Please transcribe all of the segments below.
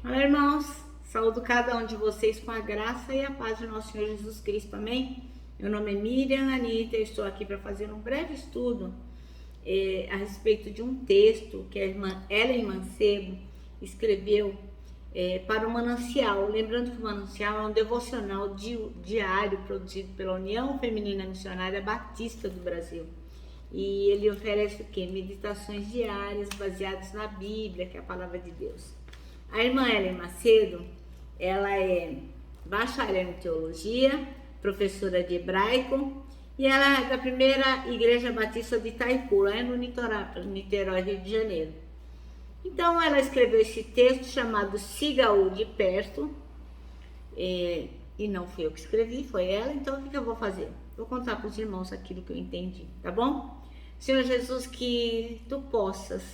Olá, irmãos, saúdo cada um de vocês com a graça e a paz do nosso Senhor Jesus Cristo, amém? Meu nome é Miriam Anitta, estou aqui para fazer um breve estudo a respeito de um texto que a irmã Ellen Mancebo escreveu para o Manancial. Lembrando que o Manancial é um devocional diário produzido pela União Feminina Missionária Batista do Brasil. E ele oferece o quê? Meditações diárias baseadas na Bíblia, que é a palavra de Deus. A irmã Ellen Macedo, ela é bacharel em teologia, professora de hebraico, e ela é da primeira igreja batista de Itaipu, lá no Niterói, Rio de Janeiro. Então ela escreveu esse texto chamado Siga-o de Perto, e não fui eu que escrevi, foi ela. Então o que eu vou fazer? Vou contar para os irmãos aquilo que eu entendi, tá bom? Senhor Jesus, que tu possas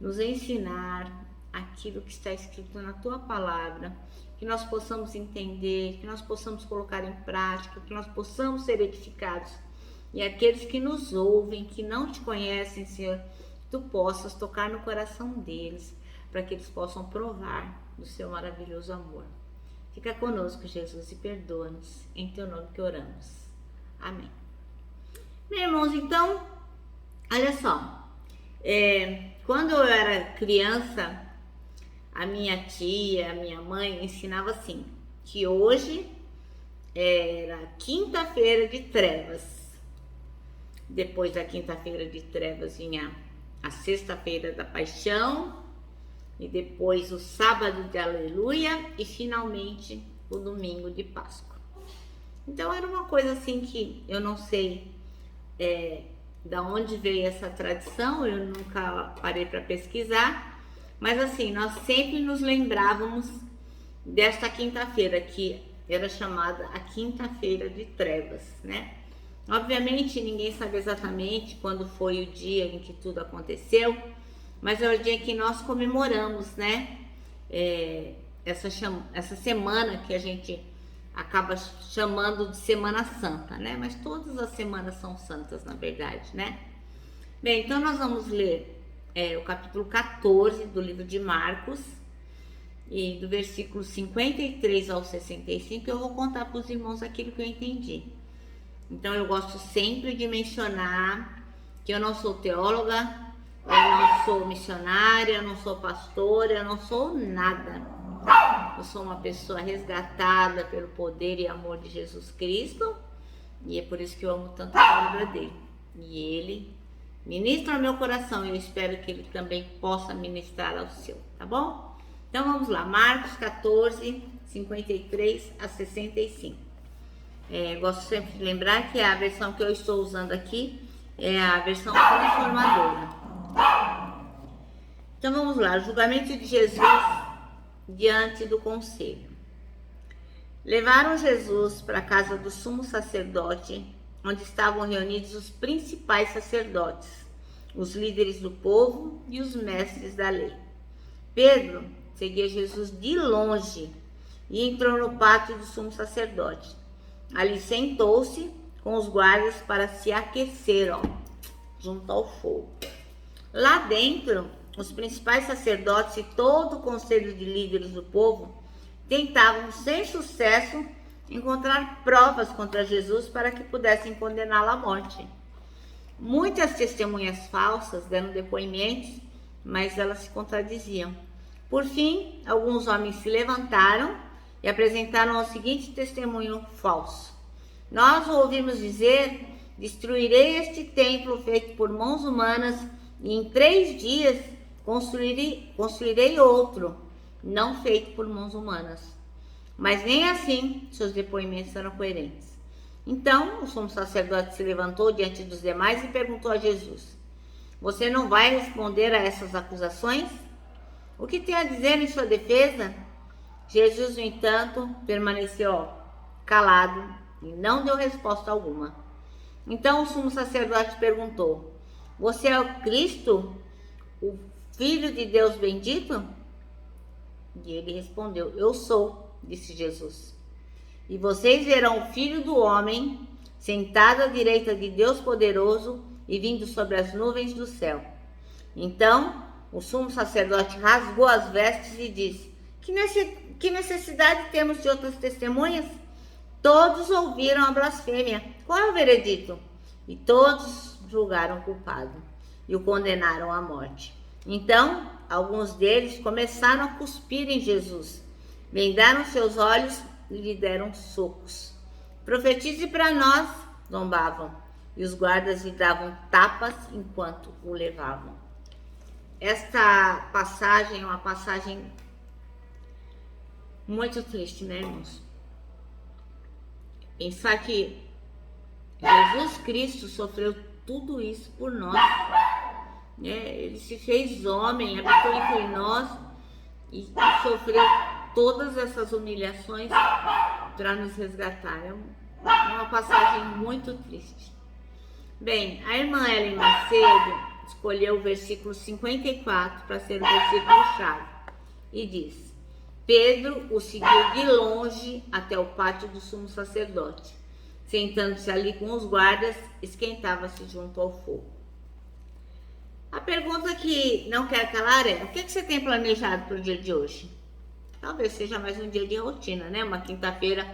nos ensinar aquilo que está escrito na tua palavra, que nós possamos entender, que nós possamos colocar em prática, que nós possamos ser edificados. E aqueles que nos ouvem, que não te conhecem, Senhor, tu possas tocar no coração deles, para que eles possam provar do seu maravilhoso amor. Fica conosco, Jesus, e perdoa-nos. Em teu nome que oramos. Amém. Meus irmãos, então, olha só. Quando eu era criança, a minha tia, a minha mãe ensinava assim, que hoje era quinta-feira de trevas. Depois da quinta-feira de trevas vinha a sexta-feira da paixão, e depois o sábado de aleluia, e finalmente o domingo de Páscoa. Então era uma coisa assim que eu não sei da onde veio essa tradição, eu nunca parei para pesquisar. Mas assim, nós sempre nos lembrávamos desta quinta-feira, que era chamada a quinta-feira de trevas, né? Obviamente, ninguém sabe exatamente quando foi o dia em que tudo aconteceu, mas é o dia que nós comemoramos, né? Essa semana que a gente acaba chamando de Semana Santa, né? Mas todas as semanas são santas, na verdade, né? Bem, então nós vamos ler o capítulo 14 do livro de Marcos, e do versículo 53 ao 65, eu vou contar para os irmãos aquilo que eu entendi. Então eu gosto sempre de mencionar que eu não sou teóloga, eu não sou missionária, eu não sou pastora, eu não sou nada. Eu sou uma pessoa resgatada pelo poder e amor de Jesus Cristo, e é por isso que eu amo tanto a palavra dele. E ele ministra ao meu coração, e eu espero que ele também possa ministrar ao seu, tá bom? Então vamos lá, Marcos 14, 53 a 65. Gosto sempre de lembrar que a versão que eu estou usando aqui é a versão transformadora. Então vamos lá, julgamento de Jesus diante do conselho. Levaram Jesus para a casa do sumo sacerdote, onde estavam reunidos os principais sacerdotes, os líderes do povo e os mestres da lei. Pedro seguia Jesus de longe e entrou no pátio do sumo sacerdote. Ali sentou-se com os guardas para se aquecer, junto ao fogo. Lá dentro, os principais sacerdotes e todo o conselho de líderes do povo tentavam, sem sucesso, encontrar provas contra Jesus para que pudessem condená-lo à morte. Muitas testemunhas falsas deram depoimentos, mas elas se contradiziam. Por fim, alguns homens se levantaram e apresentaram o seguinte testemunho falso: nós ouvimos dizer, destruirei este templo feito por mãos humanas, e em 3 dias construirei outro, não feito por mãos humanas. Mas nem assim seus depoimentos eram coerentes. Então o sumo sacerdote se levantou diante dos demais e perguntou a Jesus: você não vai responder a essas acusações? O que tem a dizer em sua defesa? Jesus, no entanto, permaneceu calado e não deu resposta alguma. Então o sumo sacerdote perguntou: você é o Cristo, o Filho de Deus bendito? E ele respondeu: eu sou, disse Jesus. E vocês verão o Filho do Homem sentado à direita de Deus poderoso e vindo sobre as nuvens do céu. Então o sumo sacerdote rasgou as vestes e disse: Que necessidade temos de outras testemunhas? Todos ouviram a blasfêmia. Qual é o veredito? E todos julgaram culpado e o condenaram à morte. Então, alguns deles começaram a cuspir em Jesus, vendaram seus olhos e lhe deram socos. Profetize para nós, zombavam, e os guardas lhe davam tapas enquanto o levavam. Esta passagem é uma passagem muito triste, né, irmãos? Pensar que Jesus Cristo sofreu tudo isso por nós, né? Ele se fez homem, habitou entre nós e sofreu todas essas humilhações para nos resgatar. É uma passagem muito triste. Bem, a irmã Ellen Macedo escolheu o versículo 54 para ser o versículo-chave e diz: Pedro o seguiu de longe até o pátio do sumo sacerdote. Sentando-se ali com os guardas, esquentava-se junto ao fogo. A pergunta que não quer calar é: o que você tem planejado para o dia de hoje? Talvez seja mais um dia de rotina, né? Uma quinta-feira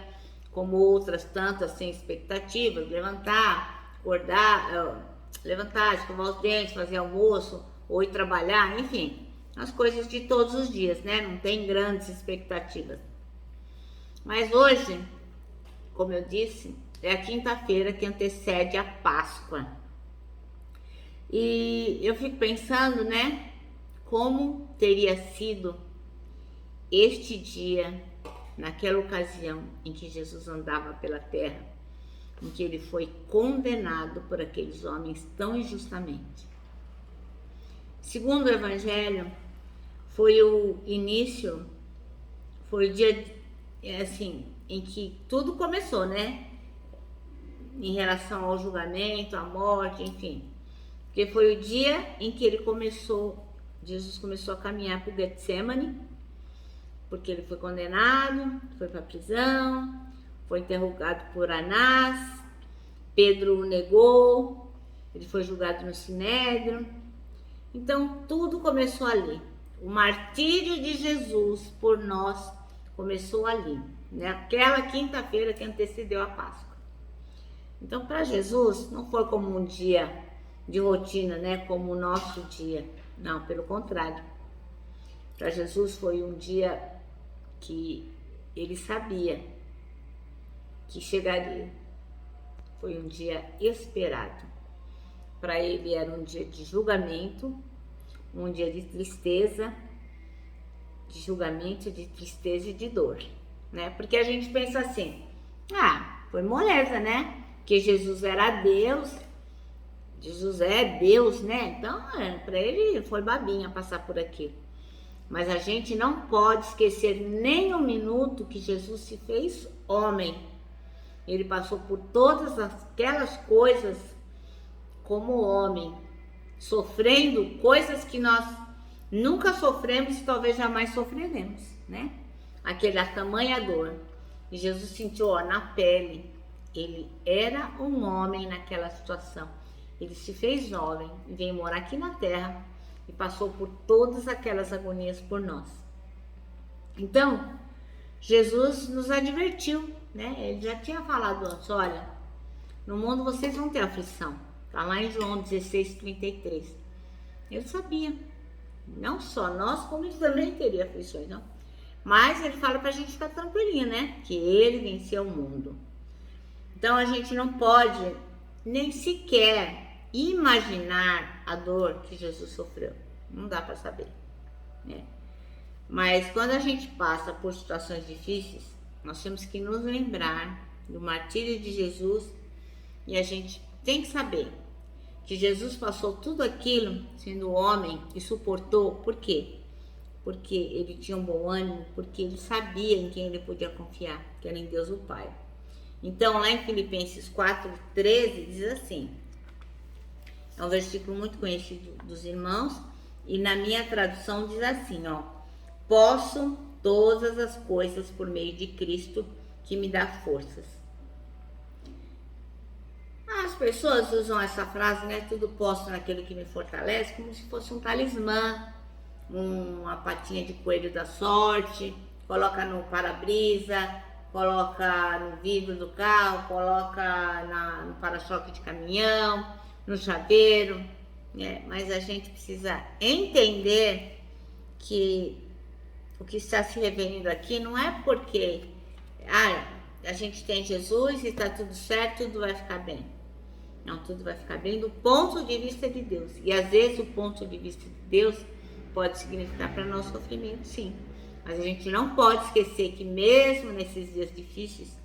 como outras tantas, sem expectativas, levantar, acordar, levantar, escovar os dentes, fazer almoço, ou ir trabalhar, enfim, as coisas de todos os dias, né? Não tem grandes expectativas. Mas hoje, como eu disse, é a quinta-feira que antecede a Páscoa. E eu fico pensando, né, como teria sido este dia, naquela ocasião em que Jesus andava pela terra, em que ele foi condenado por aqueles homens tão injustamente. Segundo o Evangelho, foi o início, foi o dia, assim, em que tudo começou, né? Em relação ao julgamento, à morte, enfim. Porque foi o dia em que Jesus começou a caminhar para o Getsemane, porque ele foi condenado, foi para a prisão, foi interrogado por Anás, Pedro o negou, ele foi julgado no Sinédrio. Então, tudo começou ali. O martírio de Jesus por nós começou ali, naquela quinta-feira que antecedeu a Páscoa. Então, para Jesus, não foi como um dia de rotina, né? Como o nosso dia. Não, pelo contrário. Para Jesus foi um dia que ele sabia que chegaria. Foi um dia esperado. Para ele era um dia de julgamento, um dia de tristeza, de julgamento, de tristeza e de dor, né? Porque a gente pensa assim: foi moleza, né? Que Jesus era Deus, Jesus é Deus, né? Então, para ele foi babinha passar por aqui. Mas a gente não pode esquecer nem um minuto que Jesus se fez homem. Ele passou por todas aquelas coisas como homem, sofrendo coisas que nós nunca sofremos e talvez jamais sofreremos, né? A tamanha dor. E Jesus sentiu, na pele. Ele era um homem naquela situação. Ele se fez homem e veio morar aqui na terra e passou por todas aquelas agonias por nós. Então, Jesus nos advertiu, né? Ele já tinha falado antes: olha, no mundo vocês vão ter aflição. Está lá em João 16:33. Ele sabia. Não só nós, como ele também teria aflições, não? Mas ele fala para a gente ficar tranquilinha, né? Que ele venceu o mundo. Então a gente não pode nem sequer imaginar a dor que Jesus sofreu. Não dá para saber, né? Mas quando a gente passa por situações difíceis, nós temos que nos lembrar do martírio de Jesus e a gente tem que saber que Jesus passou tudo aquilo sendo homem e suportou. Por quê? Porque ele tinha um bom ânimo, porque ele sabia em quem ele podia confiar, que era em Deus o Pai. Então, lá em Filipenses 4:13 diz assim, é um versículo muito conhecido dos irmãos, e na minha tradução diz assim, posso todas as coisas por meio de Cristo que me dá forças. As pessoas usam essa frase, né? Tudo posso naquele que me fortalece, como se fosse um talismã, uma patinha de coelho da sorte, coloca no para-brisa, coloca no vidro do carro, coloca no para-choque de caminhão, no chaveiro, né? Mas a gente precisa entender que o que está se referindo aqui não é porque a gente tem Jesus e está tudo certo, tudo vai ficar bem. Não, tudo vai ficar bem do ponto de vista de Deus. E às vezes o ponto de vista de Deus pode significar para nós sofrimento, sim. Mas a gente não pode esquecer que mesmo nesses dias difíceis,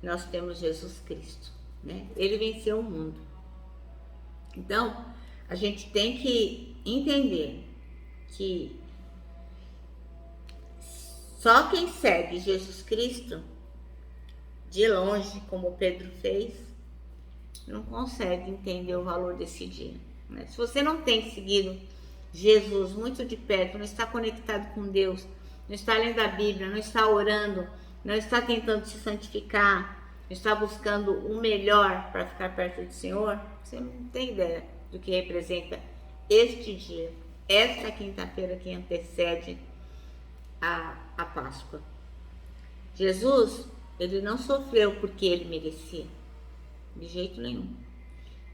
nós temos Jesus Cristo, né? Ele venceu o mundo. Então, a gente tem que entender que só quem segue Jesus Cristo de longe, como Pedro fez, não consegue entender o valor desse dia, né? Se você não tem seguido Jesus muito de perto, não está conectado com Deus, não está lendo a Bíblia, não está orando, não está tentando se santificar, não está buscando o melhor para ficar perto do Senhor, você não tem ideia do que representa este dia, esta quinta-feira que antecede a Páscoa. Jesus, ele não sofreu porque ele merecia, de jeito nenhum.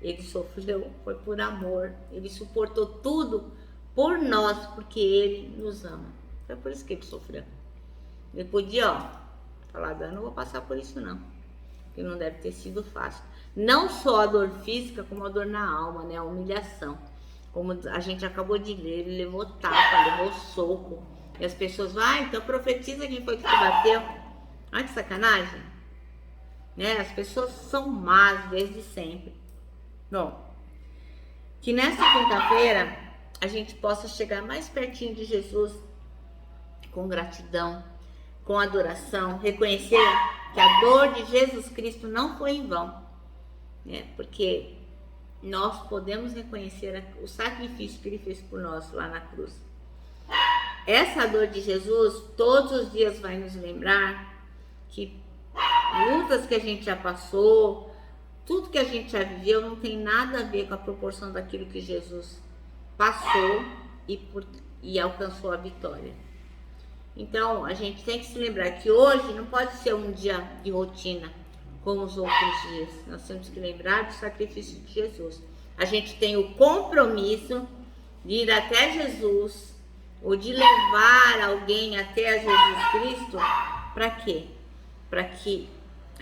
Ele sofreu, foi por amor, ele suportou tudo por nós, porque ele nos ama. Foi por isso que ele sofreu. Ele podia, falar, eu não vou passar por isso não, porque não deve ter sido fácil. Não só a dor física, como a dor na alma, né? A humilhação. Como a gente acabou de ler, ele levou tapa, levou soco. E as pessoas vão, então profetiza quem foi que te bateu. Olha que sacanagem. Né? As pessoas são más desde sempre. Bom, que nessa quinta-feira a gente possa chegar mais pertinho de Jesus com gratidão, com adoração, reconhecer que a dor de Jesus Cristo não foi em vão, né? Porque nós podemos reconhecer o sacrifício que ele fez por nós lá na cruz. Essa dor de Jesus todos os dias vai nos lembrar que lutas que a gente já passou, tudo que a gente já viveu não tem nada a ver com a proporção daquilo que Jesus passou e alcançou a vitória. Então, a gente tem que se lembrar que hoje não pode ser um dia de rotina como os outros dias. Nós temos que lembrar do sacrifício de Jesus. A gente tem o compromisso de ir até Jesus ou de levar alguém até Jesus Cristo. Para quê? Para que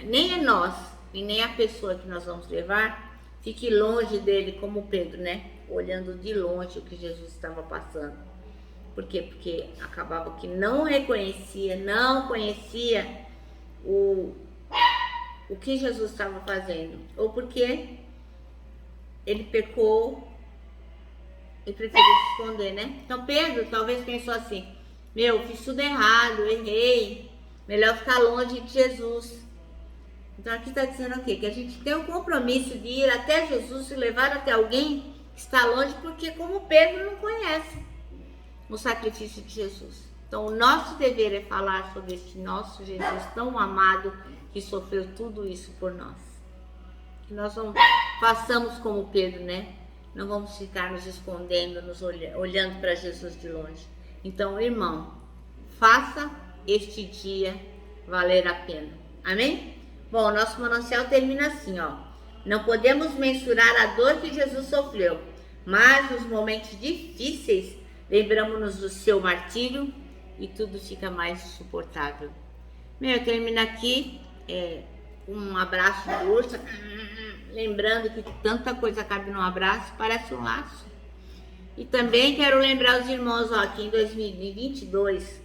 nem nós e nem a pessoa que nós vamos levar fique longe dele, como Pedro, né? Olhando de longe o que Jesus estava passando. Por quê? Porque acabava que não reconhecia, não conhecia o que Jesus estava fazendo. Ou porque ele pecou e preferiu se esconder, né? Então Pedro talvez pensou assim, fiz tudo errado, errei, melhor ficar longe de Jesus. Então aqui está dizendo o quê? Que a gente tem o compromisso de ir até Jesus e levar até alguém que está longe, porque como Pedro não conhece o sacrifício de Jesus. Então o nosso dever é falar sobre este nosso Jesus tão amado que sofreu tudo isso por nós. Que nós façamos como Pedro, né? Não vamos ficar nos escondendo, olhando para Jesus de longe. Então, irmão, faça este dia valer a pena. Amém? Bom, nosso manancial termina assim, ó. Não podemos mensurar a dor que Jesus sofreu, mas nos momentos difíceis lembramos-nos do seu martírio e tudo fica mais suportável. Eu termino aqui um abraço de urso, lembrando que tanta coisa cabe num abraço, parece um laço. E também quero lembrar os irmãos, ó, que em 2022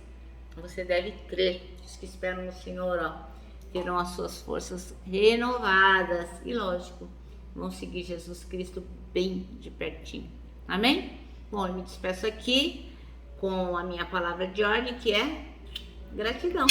você deve crer, os que esperam no Senhor, ó, terão as suas forças renovadas e, lógico, vão seguir Jesus Cristo bem de pertinho. Amém? Bom, eu me despeço aqui com a minha palavra de ordem, que é gratidão.